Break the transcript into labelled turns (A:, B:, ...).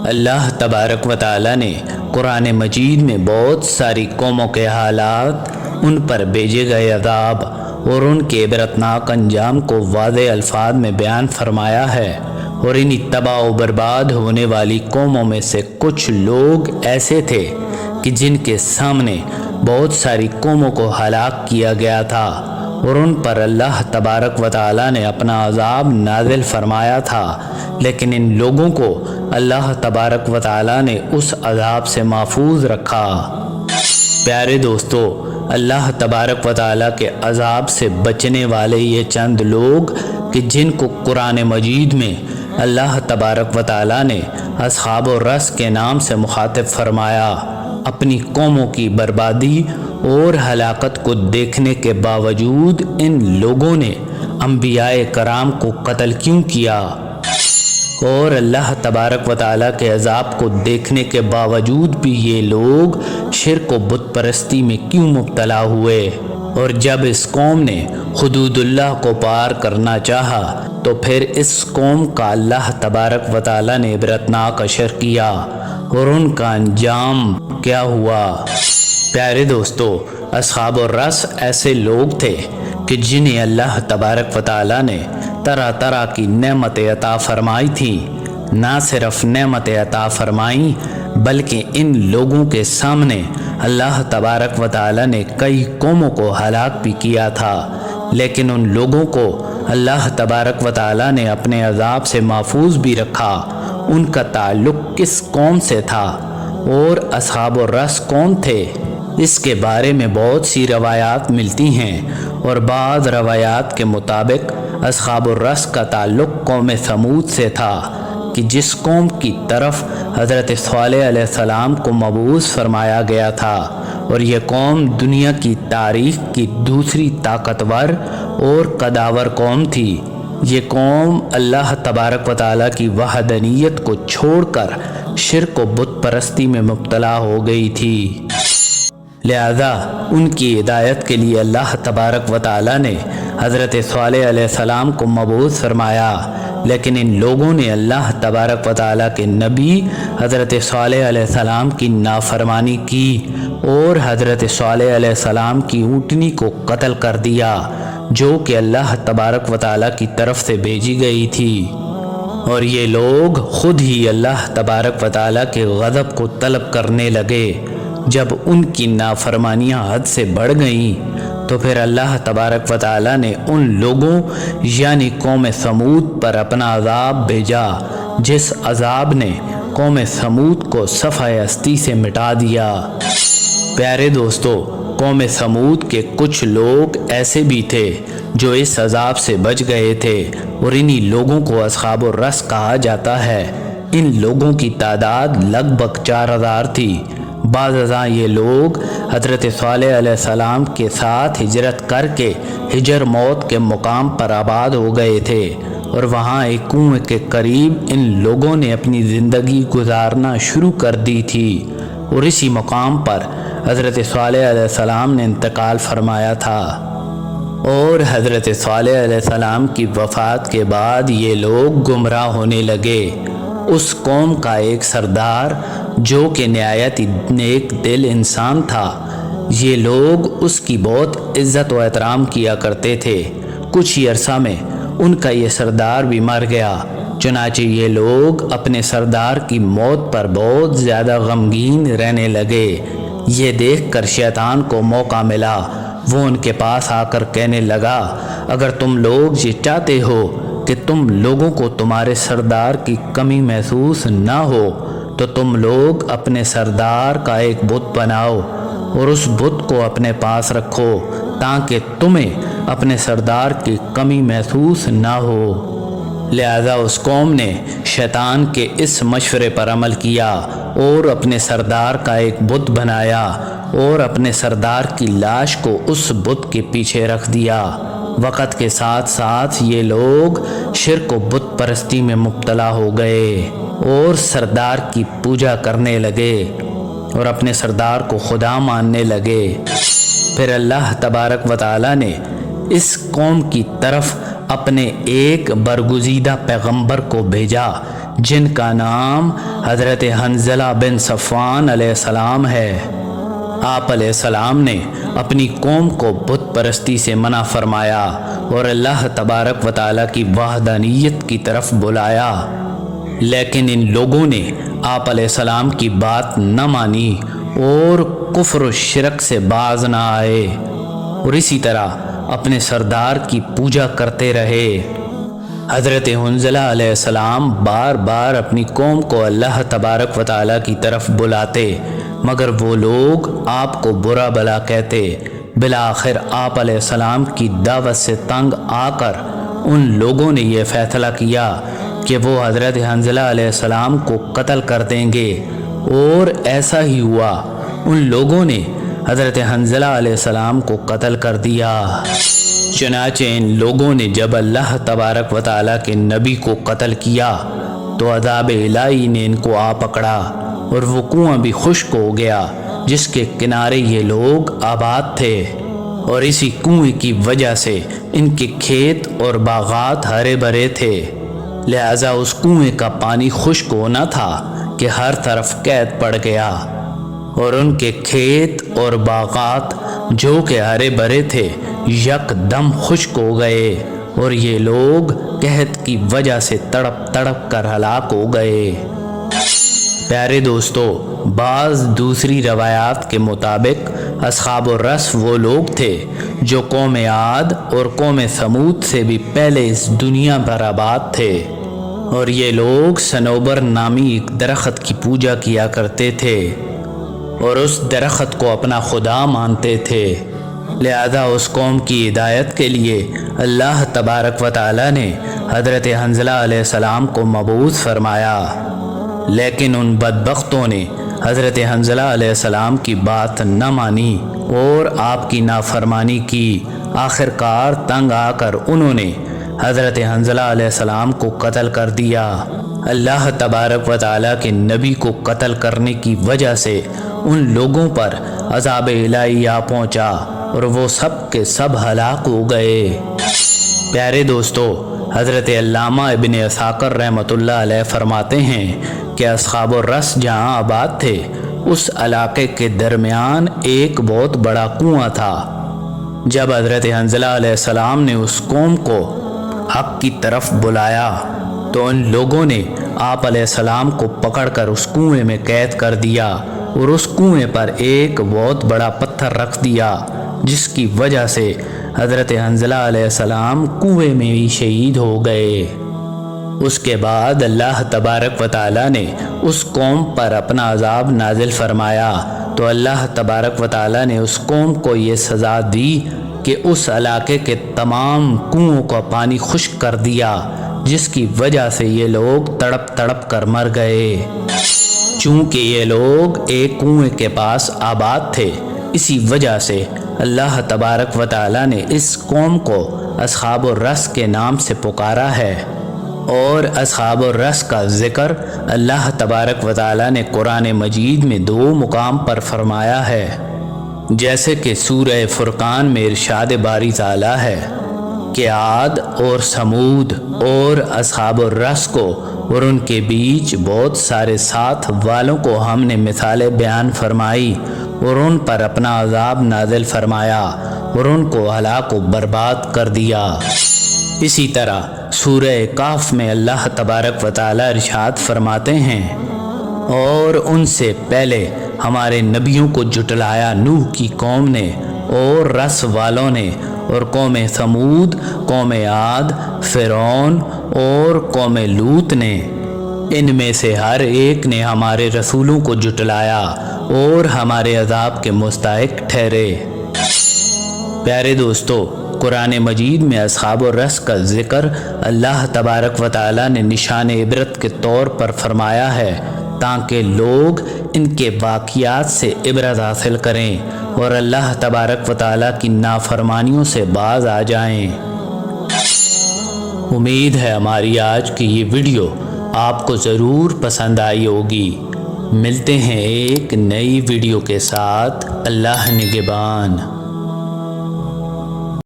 A: اللہ تبارک و تعالی نے قرآن مجید میں بہت ساری قوموں کے حالات، ان پر بھیجے گئے عذاب اور ان کے عبرتناک انجام کو واضح الفاظ میں بیان فرمایا ہے، اور انہی تباہ و برباد ہونے والی قوموں میں سے کچھ لوگ ایسے تھے کہ جن کے سامنے بہت ساری قوموں کو ہلاک کیا گیا تھا، اور ان پر اللہ تبارک و تعالی نے اپنا عذاب نازل فرمایا تھا، لیکن ان لوگوں کو اللہ تبارک و تعالی نے اس عذاب سے محفوظ رکھا۔ پیارے دوستو، اللہ تبارک و تعالی کے عذاب سے بچنے والے یہ چند لوگ کہ جن کو قرآن مجید میں اللہ تبارک و تعالی نے اصحاب الرس کے نام سے مخاطب فرمایا، اپنی قوموں کی بربادی اور ہلاکت کو دیکھنے کے باوجود ان لوگوں نے انبیاء کرام کو قتل کیوں کیا، اور اللہ تبارک و تعالیٰ کے عذاب کو دیکھنے کے باوجود بھی یہ لوگ شرک و بت پرستی میں کیوں مبتلا ہوئے، اور جب اس قوم نے حدود اللہ کو پار کرنا چاہا تو پھر اس قوم کا اللہ تبارک و تعالیٰ نے عبرتناک اشر کیا، اور ان کا انجام کیا ہوا۔ پیارے دوستو، اصحاب الرس ایسے لوگ تھے کہ جنہیں اللہ تبارک و تعالیٰ نے طرح طرح کی نعمت عطا فرمائی تھی۔ نہ صرف نعمت عطا فرمائی بلکہ ان لوگوں کے سامنے اللہ تبارک و تعالیٰ نے کئی قوموں کو ہلاک بھی کیا تھا، لیکن ان لوگوں کو اللہ تبارک و تعالیٰ نے اپنے عذاب سے محفوظ بھی رکھا۔ ان کا تعلق کس قوم سے تھا اور اصحاب الرس کون تھے، اس کے بارے میں بہت سی روایات ملتی ہیں، اور بعض روایات کے مطابق اصحاب الرس کا تعلق قوم ثمود سے تھا کہ جس قوم کی طرف حضرت صالح علیہ السلام کو مبعوث فرمایا گیا تھا، اور یہ قوم دنیا کی تاریخ کی دوسری طاقتور اور قداور قوم تھی۔ یہ قوم اللہ تبارک و تعالیٰ کی وحدانیت کو چھوڑ کر شرک و بت پرستی میں مبتلا ہو گئی تھی، لہذا ان کی ہدایت کے لیے اللہ تبارک و تعالیٰ نے حضرت صالح علیہ السلام کو مبعوث فرمایا، لیکن ان لوگوں نے اللہ تبارک و تعالیٰ کے نبی حضرت صالح علیہ السلام کی نافرمانی کی اور حضرت صالح علیہ السلام کی اونٹنی کو قتل کر دیا، جو کہ اللہ تبارک و تعالیٰ کی طرف سے بھیجی گئی تھی، اور یہ لوگ خود ہی اللہ تبارک و تعالیٰ کے غضب کو طلب کرنے لگے۔ جب ان کی نافرمانیاں حد سے بڑھ گئیں تو پھر اللہ تبارک و تعالیٰ نے ان لوگوں یعنی قوم ثمود پر اپنا عذاب بھیجا، جس عذاب نے قوم ثمود کو صفحہ ہستی سے مٹا دیا۔ پیارے دوستو، قوم ثمود کے کچھ لوگ ایسے بھی تھے جو اس عذاب سے بچ گئے تھے، اور انہی لوگوں کو اصحاب الرس کہا جاتا ہے۔ ان لوگوں کی تعداد لگ بھگ 4000 تھی۔ بعض ازاں یہ لوگ حضرت صالح علیہ السلام کے ساتھ ہجرت کر کے ہجر موت کے مقام پر آباد ہو گئے تھے، اور وہاں ایک کنویں کے قریب ان لوگوں نے اپنی زندگی گزارنا شروع کر دی تھی، اور اسی مقام پر حضرت صالح علیہ السلام نے انتقال فرمایا تھا، اور حضرت صالح علیہ السلام کی وفات کے بعد یہ لوگ گمراہ ہونے لگے۔ اس قوم کا ایک سردار جو کہ نہایت نیک دل انسان تھا، یہ لوگ اس کی بہت عزت و احترام کیا کرتے تھے۔ کچھ ہی عرصہ میں ان کا یہ سردار بھی مر گیا، چنانچہ یہ لوگ اپنے سردار کی موت پر بہت زیادہ غمگین رہنے لگے۔ یہ دیکھ کر شیطان کو موقع ملا، وہ ان کے پاس آ کر کہنے لگا، اگر تم لوگ یہ چاہتے ہو کہ تم لوگوں کو تمہارے سردار کی کمی محسوس نہ ہو تو تم لوگ اپنے سردار کا ایک بت بناؤ اور اس بت کو اپنے پاس رکھو تاکہ تمہیں اپنے سردار کی کمی محسوس نہ ہو۔ لہذا اس قوم نے شیطان کے اس مشورے پر عمل کیا اور اپنے سردار کا ایک بت بنایا اور اپنے سردار کی لاش کو اس بت کے پیچھے رکھ دیا۔ وقت کے ساتھ ساتھ یہ لوگ شرک و بت پرستی میں مبتلا ہو گئے اور سردار کی پوجا کرنے لگے اور اپنے سردار کو خدا ماننے لگے۔ پھر اللہ تبارک و تعالی نے اس قوم کی طرف اپنے ایک برگزیدہ پیغمبر کو بھیجا جن کا نام حضرت حنظلہ بن صفوان علیہ السلام ہے۔ آپ علیہ السلام نے اپنی قوم کو بت پرستی سے منع فرمایا اور اللہ تبارک و تعالیٰ کی وحدانیت کی طرف بلایا، لیکن ان لوگوں نے آپ علیہ السلام کی بات نہ مانی اور کفر و شرک سے باز نہ آئے، اور اسی طرح اپنے سردار کی پوجا کرتے رہے۔ حضرت حنظلہ علیہ السلام بار بار اپنی قوم کو اللہ تبارک و تعالیٰ کی طرف بلاتے، مگر وہ لوگ آپ کو برا بلا کہتے۔ بالآخر آپ علیہ السلام کی دعوت سے تنگ آ کر ان لوگوں نے یہ فیصلہ کیا کہ وہ حضرت حنظلہ علیہ السلام کو قتل کر دیں گے، اور ایسا ہی ہوا۔ ان لوگوں نے حضرت حنظلہ علیہ السلام کو قتل کر دیا۔ چنانچہ ان لوگوں نے جب اللہ تبارک و تعالیٰ کے نبی کو قتل کیا تو عذاب الہی نے ان کو آ پکڑا، اور وہ کنواں بھی خشک ہو گیا جس کے کنارے یہ لوگ آباد تھے، اور اسی کنویں کی وجہ سے ان کے کھیت اور باغات ہرے بھرے تھے۔ لہذا اس کنویں کا پانی خشک ہونا تھا کہ ہر طرف قید پڑ گیا، اور ان کے کھیت اور باغات جو کہ ہرے بھرے تھے یک دم خشک ہو گئے، اور یہ لوگ قحط کی وجہ سے تڑپ تڑپ کر ہلاک ہو گئے۔ پیارے دوستو، بعض دوسری روایات کے مطابق اصحاب الرس وہ لوگ تھے جو قوم عاد اور قوم ثمود سے بھی پہلے اس دنیا پر آباد تھے، اور یہ لوگ صنوبر نامی ایک درخت کی پوجا کیا کرتے تھے اور اس درخت کو اپنا خدا مانتے تھے۔ لہذا اس قوم کی ہدایت کے لیے اللہ تبارک و تعالیٰ نے حضرت حنظلہ علیہ السلام کو مبعوث فرمایا، لیکن ان بدبختوں نے حضرت حنظلہ علیہ السلام کی بات نہ مانی اور آپ کی نافرمانی کی۔ آخر کار تنگ آ کر انہوں نے حضرت حنظلہ علیہ السلام کو قتل کر دیا۔ اللہ تبارک و تعالیٰ کے نبی کو قتل کرنے کی وجہ سے ان لوگوں پر عذاب الہی آ پہنچا اور وہ سب کے سب ہلاک ہو گئے۔ پیارے دوستو، حضرت علامہ ابن عساکر رحمۃ اللہ علیہ فرماتے ہیں کہ اصحاب الرس جہاں آباد تھے اس علاقے کے درمیان ایک بہت بڑا کنواں تھا۔ جب حضرت حنظلہ علیہ السلام نے اس قوم کو حق کی طرف بلایا تو ان لوگوں نے آپ علیہ السلام کو پکڑ کر اس کنویں میں قید کر دیا اور اس کنویں پر ایک بہت بڑا پتھر رکھ دیا، جس کی وجہ سے حضرت حنظلہ علیہ السلام کنویں میں ہی شہید ہو گئے۔ اس کے بعد اللہ تبارک و تعالیٰ نے اس قوم پر اپنا عذاب نازل فرمایا تو اللہ تبارک و تعالیٰ نے اس قوم کو یہ سزا دی کہ اس علاقے کے تمام کنووں کا پانی خشک کر دیا، جس کی وجہ سے یہ لوگ تڑپ تڑپ کر مر گئے۔ چونکہ یہ لوگ ایک کنویں کے پاس آباد تھے، اسی وجہ سے اللہ تبارک و تعالیٰ نے اس قوم کو اصحاب الرس کے نام سے پکارا ہے، اور اصحاب الرس کا ذکر اللہ تبارک و تعالیٰ نے قرآن مجید میں 2 مقام پر فرمایا ہے، جیسے کہ سورہ فرقان میں ارشاد باری تعالیٰ ہے کہ عاد اور سمود اور اصحاب الرس کو اور ان کے بیچ بہت سارے ساتھ والوں کو ہم نے مثالیں بیان فرمائی اور ان پر اپنا عذاب نازل فرمایا اور ان کو ہلاک و برباد کر دیا۔ اسی طرح سورہ کہف میں اللہ تبارک و تعالیٰ ارشاد فرماتے ہیں، اور ان سے پہلے ہمارے نبیوں کو جھٹلایا نوح کی قوم نے اور رس والوں نے، اور قوم ثمود، قوم عاد، فرعون اور قوم لوط نے۔ ان میں سے ہر ایک نے ہمارے رسولوں کو جھٹلایا اور ہمارے عذاب کے مستحق ٹھہرے۔ پیارے دوستو، قرآن مجید میں اصحاب الرس کا ذکر اللہ تبارک و تعالیٰ نے نشان عبرت کے طور پر فرمایا ہے تاکہ لوگ ان کے واقعات سے عبرت حاصل کریں اور اللہ تبارک و تعالیٰ کی نافرمانیوں سے باز آ جائیں۔ امید ہے ہماری آج کی یہ ویڈیو آپ کو ضرور پسند آئی ہوگی۔ ملتے ہیں ایک نئی ویڈیو کے ساتھ۔ اللہ نگہبان۔